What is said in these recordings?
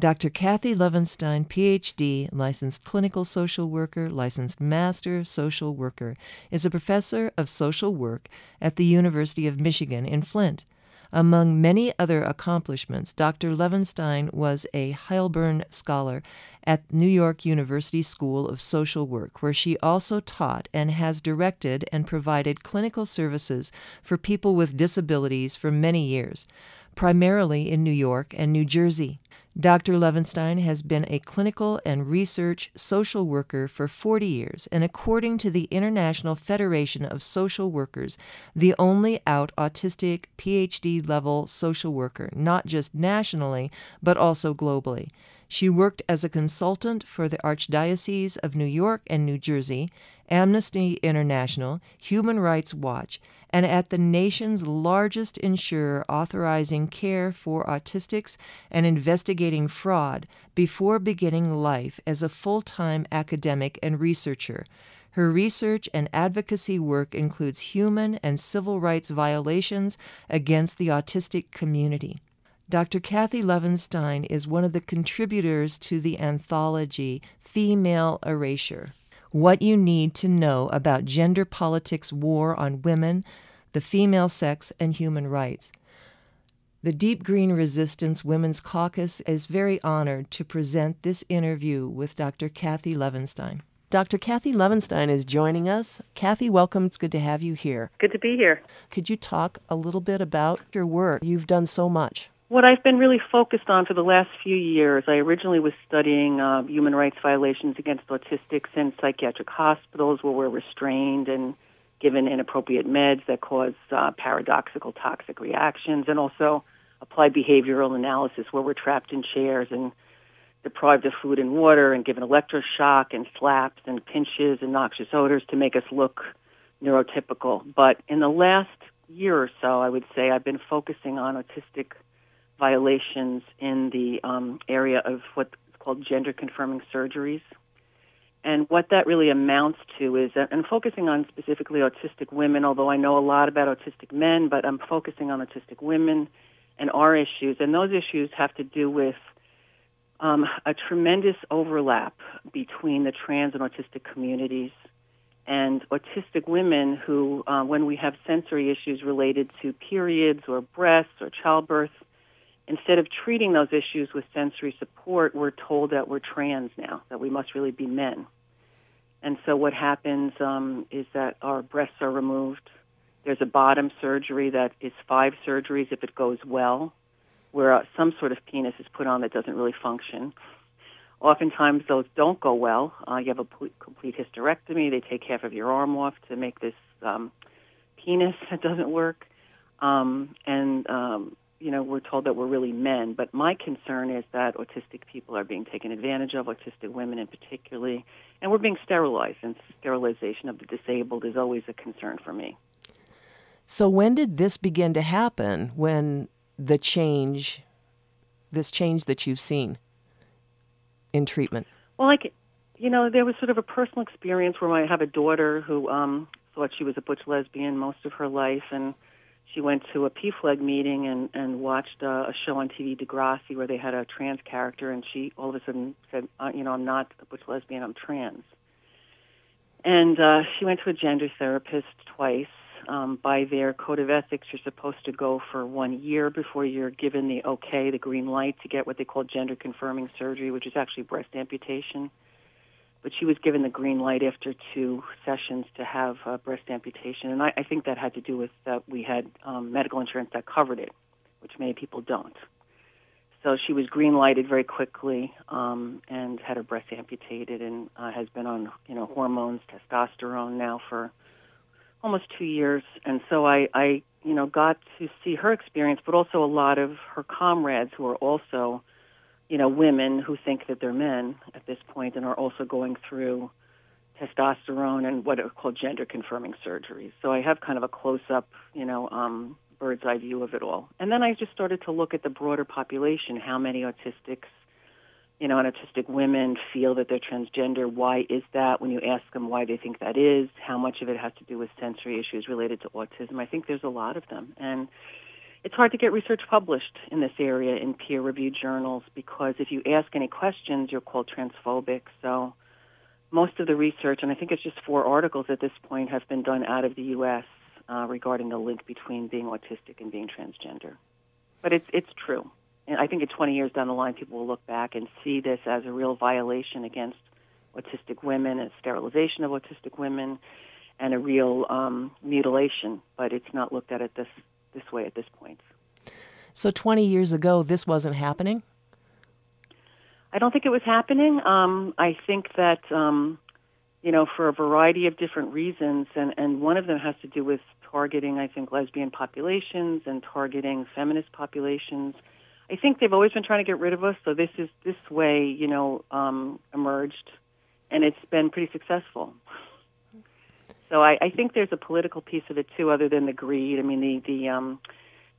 Dr. Kathy Levinstein, PhD, licensed clinical social worker, licensed master social worker, is a professor of social work at the University of Michigan in Flint. Among many other accomplishments, Dr. Levinstein was a Heilbronn Scholar at New York University School of Social Work, where she also taught and has directed and provided clinical services for people with disabilities for many years, primarily in New York and New Jersey. Dr. Levinstein has been a clinical and research social worker for 40 years, and according to the International Federation of Social Workers, the only out autistic PhD-level social worker, not just nationally, but also globally. She worked as a consultant for the Archdiocese of New York and New Jersey, Amnesty International, Human Rights Watch, and at the nation's largest insurer authorizing care for autistics and investigating fraud before beginning life as a full-time academic and researcher. Her research and advocacy work includes human and civil rights violations against the autistic community. Dr. Kathy Levinstein is one of the contributors to the anthology Female Erasure: What You Need to Know About Gender Politics' War on Women, the Female Sex, and Human Rights. The Deep Green Resistance Women's Caucus is very honored to present this interview with Dr. Kathy Levinstein. Dr. Kathy Levinstein is joining us. Kathy, welcome. It's good to have you here. Good to be here. Could you talk a little bit about your work? You've done so much. What I've been really focused on for the last few years, I originally was studying human rights violations against autistics in psychiatric hospitals where we're restrained and given inappropriate meds that cause paradoxical toxic reactions, and also applied behavioral analysis where we're trapped in chairs and deprived of food and water and given electroshock and slaps and pinches and noxious odors to make us look neurotypical. But in the last year or so, I would say I've been focusing on autistic violations in the area of what's called gender-confirming surgeries. And what that really amounts to is, and focusing on specifically autistic women, although I know a lot about autistic men, but I'm focusing on autistic women and our issues. And those issues have to do with a tremendous overlap between the trans and autistic communities and autistic women who, when we have sensory issues related to periods or breasts or childbirth, instead of treating those issues with sensory support, we're told that we're trans now, that we must really be men. And so what happens is that our breasts are removed. There's a bottom surgery that is 5 surgeries if it goes well, where some sort of penis is put on that doesn't really function. Oftentimes those don't go well. You have a complete hysterectomy. They take half of your arm off to make this penis that doesn't work. We're told that we're really men. But my concern is that autistic people are being taken advantage of, autistic women in particular, and we're being sterilized, and sterilization of the disabled is always a concern for me. So when did this begin to happen, when this change that you've seen in treatment? Well, there was sort of a personal experience where I have a daughter who thought she was a butch lesbian most of her life, and she went to a PFLAG meeting and watched a show on TV, Degrassi, where they had a trans character, and she all of a sudden said, I'm not a butch lesbian, I'm trans. And she went to a gender therapist twice. By their code of ethics, you're supposed to go for 1 year before you're given the green light to get what they call gender-confirming surgery, which is actually breast amputation. But she was given the green light after 2 sessions to have breast amputation. And I think that had to do with that we had medical insurance that covered it, which many people don't. So she was green lighted very quickly and had her breast amputated, and has been on hormones, testosterone now for almost 2 years. And so I got to see her experience, but also a lot of her comrades who are also women who think that they're men at this point and are also going through testosterone and what are called gender-confirming surgeries. So I have kind of a close-up, bird's eye view of it all. And then I just started to look at the broader population, how many autistics, and autistic women feel that they're transgender. Why is that? When you ask them why they think that is, how much of it has to do with sensory issues related to autism. I think there's a lot of them. And it's hard to get research published in this area in peer-reviewed journals because if you ask any questions, you're called transphobic. So most of the research, and I think it's just 4 articles at this point, have been done out of the U.S. Regarding the link between being autistic and being transgender. But it's true. And I think in 20 years down the line, people will look back and see this as a real violation against autistic women, a sterilization of autistic women, and a real mutilation. But it's not looked at this way at this point. So 20 years ago, this wasn't happening? I don't think it was happening. I think that, for a variety of different reasons, and one of them has to do with targeting, I think, lesbian populations and targeting feminist populations. I think they've always been trying to get rid of us, so this way, emerged, and it's been pretty successful. So I think there's a political piece of it too, other than the greed. I mean,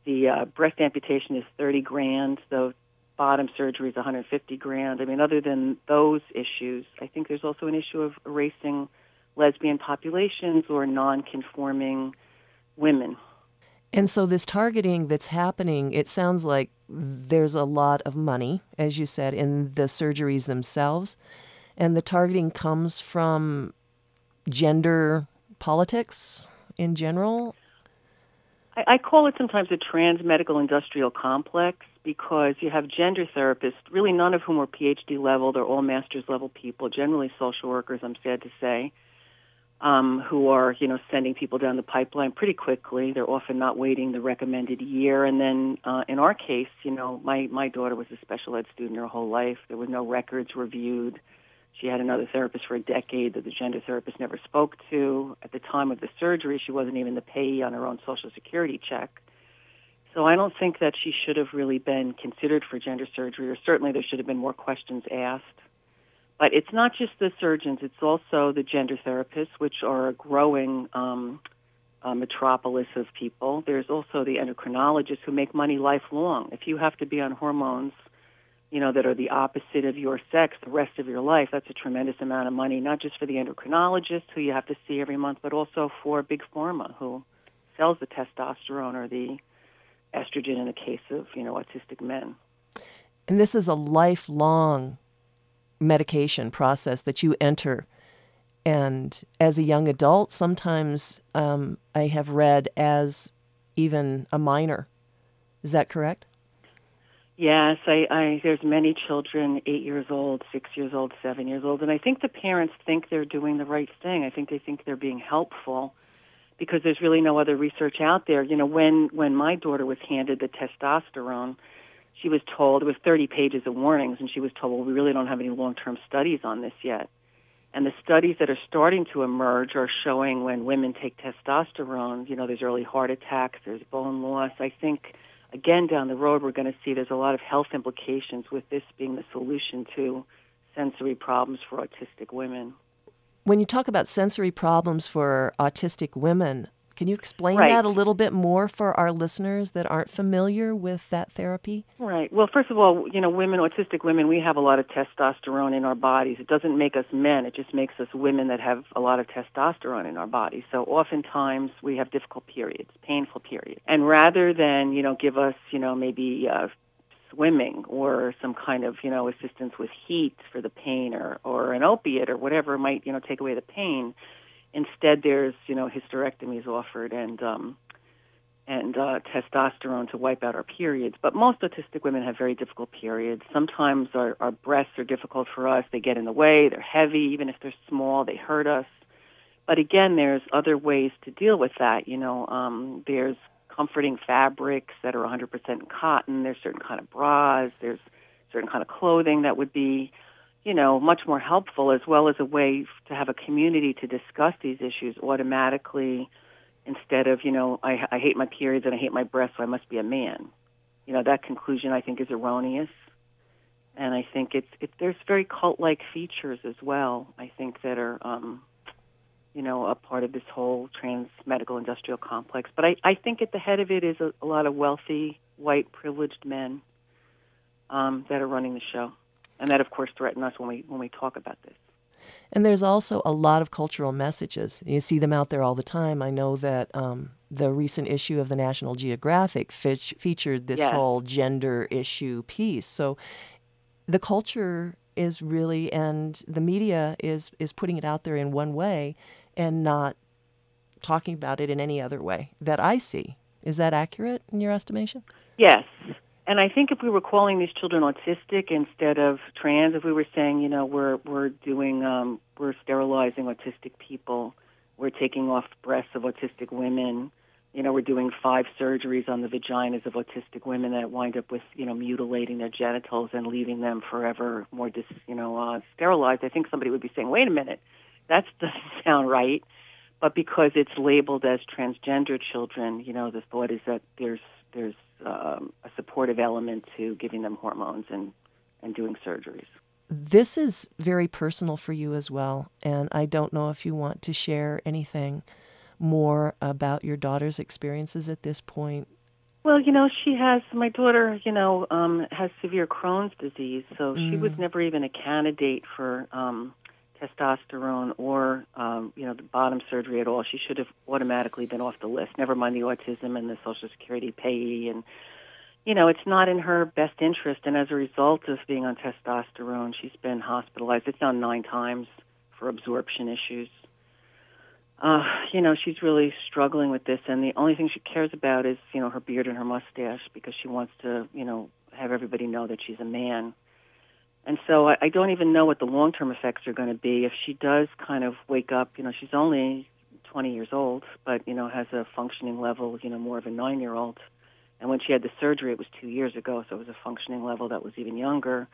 the breast amputation is $30,000, the bottom surgery is $150,000. I mean, other than those issues, I think there's also an issue of erasing lesbian populations or non-conforming women. And so this targeting that's happening, it sounds like there's a lot of money, as you said, in the surgeries themselves. And the targeting comes from gender politics in general? I call it sometimes a trans-medical industrial complex because you have gender therapists, really none of whom are PhD level. They're all master's level people, generally social workers, I'm sad to say, who are, sending people down the pipeline pretty quickly. They're often not waiting the recommended year. And then in our case, my daughter was a special ed student her whole life. There were no records reviewed. She had another therapist for a decade that the gender therapist never spoke to. At the time of the surgery, she wasn't even the payee on her own Social Security check. So I don't think that she should have really been considered for gender surgery, or certainly there should have been more questions asked. But it's not just the surgeons, it's also the gender therapists, which are a growing metropolis of people. There's also the endocrinologists who make money lifelong. If you have to be on hormones, that are the opposite of your sex the rest of your life, that's a tremendous amount of money, not just for the endocrinologist who you have to see every month, but also for Big Pharma who sells the testosterone or the estrogen in the case of, autistic men. And this is a lifelong medication process that you enter. And as a young adult, sometimes I have read as even a minor. Is that correct? Yes, there's many children, 8 years old, 6 years old, 7 years old, and I think the parents think they're doing the right thing. I think they think they're being helpful because there's really no other research out there. When my daughter was handed the testosterone, she was told, it was 30 pages of warnings, and she was told, well, we really don't have any long-term studies on this yet. And the studies that are starting to emerge are showing when women take testosterone, there's early heart attacks, there's bone loss. I think again, down the road, we're going to see there's a lot of health implications with this being the solution to sensory problems for autistic women. When you talk about sensory problems for autistic women, can you explain Right. that a little bit more for our listeners that aren't familiar with that therapy? Right. Well, first of all, autistic women, we have a lot of testosterone in our bodies. It doesn't make us men. It just makes us women that have a lot of testosterone in our bodies. So oftentimes we have difficult periods, painful periods. And rather than, give us, maybe swimming or some kind of, assistance with heat for the pain or an opiate or whatever might, take away the pain, instead there's, hysterectomies offered and testosterone to wipe out our periods. But most autistic women have very difficult periods. Sometimes our breasts are difficult for us. They get in the way. They're heavy. Even if they're small, they hurt us. But again, there's other ways to deal with that. There's comforting fabrics that are 100% cotton. There's certain kind of bras. There's certain kind of clothing that would be, much more helpful, as well as a way to have a community to discuss these issues automatically instead of, I hate my periods and I hate my breasts, so I must be a man. That conclusion I think is erroneous. And I think there's very cult-like features as well, I think, that are, a part of this whole trans-medical industrial complex. But I think at the head of it is a lot of wealthy, white, privileged men that are running the show. And that, of course, threaten us when we talk about this. And there's also a lot of cultural messages. You see them out there all the time. I know that the recent issue of the National Geographic featured this Yes. whole gender issue piece. So the culture is really, and the media is putting it out there in one way and not talking about it in any other way that I see. Is that accurate in your estimation? Yes. And I think if we were calling these children autistic instead of trans, if we were saying, we're sterilizing autistic people, we're taking off breasts of autistic women, we're doing 5 surgeries on the vaginas of autistic women that wind up with, mutilating their genitals and leaving them forever more sterilized, I think somebody would be saying, wait a minute, that doesn't sound right. But because it's labeled as transgender children, the thought is that there's a supportive element to giving them hormones and doing surgeries. This is very personal for you as well, and I don't know if you want to share anything more about your daughter's experiences at this point. Well, my daughter, has severe Crohn's disease, so she was never even a candidate for testosterone or, the bottom surgery at all. She should have automatically been off the list, never mind the autism and the Social Security payee. And, it's not in her best interest. And as a result of being on testosterone, she's been hospitalized. It's now 9 times for absorption issues. She's really struggling with this. And the only thing she cares about is, her beard and her mustache because she wants to, have everybody know that she's a man. And so I don't even know what the long-term effects are going to be. If she does kind of wake up, she's only 20 years old, but, has a functioning level, more of a 9-year-old. And when she had the surgery, it was 2 years ago, so it was a functioning level that was even younger.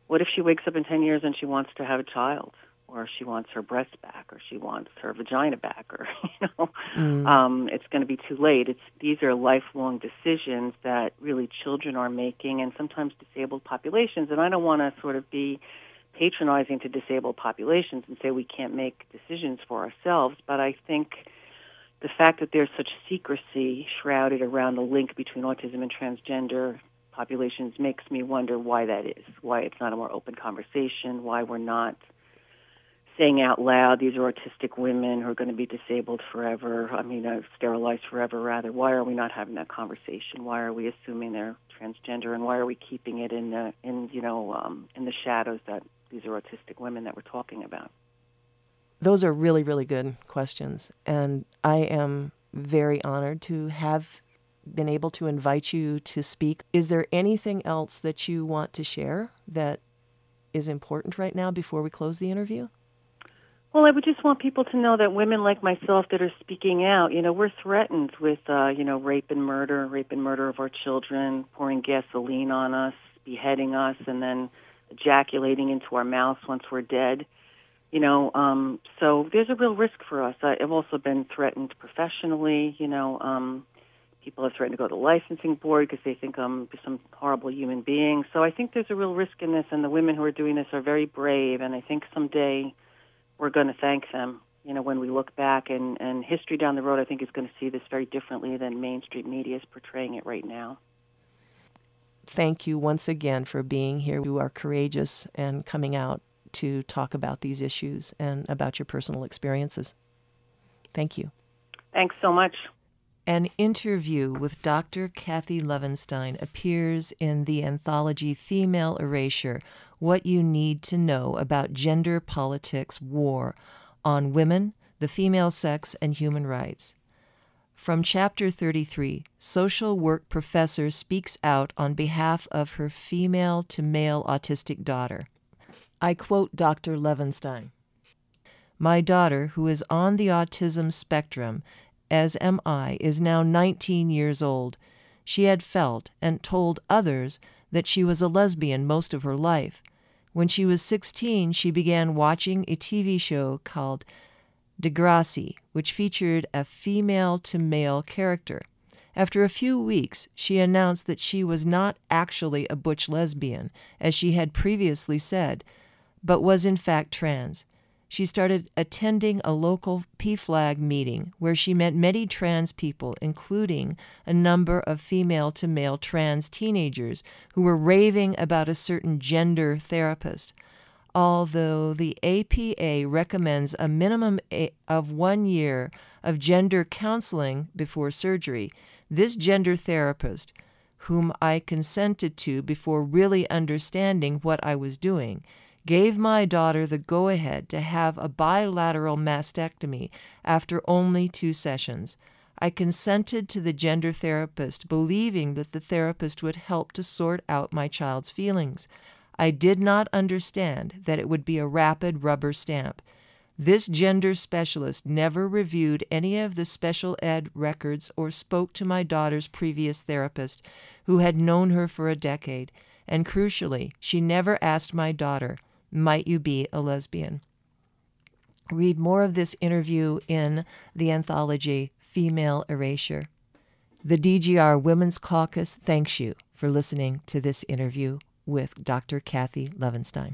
What if she wakes up in 10 years and she wants to have a child? Or she wants her breasts back, or she wants her vagina back, or, it's going to be too late. These are lifelong decisions that really children are making, and sometimes disabled populations. And I don't want to sort of be patronizing to disabled populations and say we can't make decisions for ourselves, but I think the fact that there's such secrecy shrouded around the link between autism and transgender populations makes me wonder why that is, why it's not a more open conversation, why we're not saying out loud, these are autistic women who are going to be disabled forever, sterilized forever, rather. Why are we not having that conversation? Why are we assuming they're transgender, and why are we keeping it in the shadows that these are autistic women that we're talking about? Those are really, really good questions, and I am very honored to have been able to invite you to speak. Is there anything else that you want to share that is important right now before we close the interview? Well, I would just want people to know that women like myself that are speaking out, we're threatened with, rape and murder of our children, pouring gasoline on us, beheading us, and then ejaculating into our mouths once we're dead. So there's a real risk for us. I've also been threatened professionally. People have threatened to go to the licensing board because they think I'm some horrible human being. So I think there's a real risk in this, and the women who are doing this are very brave, and I think someday we're going to thank them, when we look back, and history down the road, I think, is going to see this very differently than mainstream media is portraying it right now. Thank you once again for being here. You are courageous and coming out to talk about these issues and about your personal experiences. Thank you. Thanks so much. An interview with Dr. Kathy Levinstein appears in the anthology Female Erasure, What You Need to Know About Gender Politics War on Women, the Female Sex, and Human Rights. From Chapter 33, social work professor speaks out on behalf of her female-to-male autistic daughter. I quote Dr. Levinstein. My daughter, who is on the autism spectrum, as am I, is now 19 years old. She had felt and told others that she was a lesbian most of her life. When she was 16, she began watching a TV show called Degrassi, which featured a female-to-male character. After a few weeks, she announced that she was not actually a butch lesbian, as she had previously said, but was in fact trans. She started attending a local PFLAG meeting where she met many trans people, including a number of female-to-male trans teenagers who were raving about a certain gender therapist. Although the APA recommends a minimum of 1 year of gender counseling before surgery, this gender therapist, whom I consented to before really understanding what I was doing, gave my daughter the go-ahead to have a bilateral mastectomy after only 2 sessions. I consented to the gender therapist, believing that the therapist would help to sort out my child's feelings. I did not understand that it would be a rapid rubber stamp. This gender specialist never reviewed any of the special ed records or spoke to my daughter's previous therapist, who had known her for a decade, and crucially, she never asked my daughter, "Might you be a lesbian?" Read more of this interview in the anthology Female Erasure. The DGR Women's Caucus thanks you for listening to this interview with Dr. Kathy Levinstein.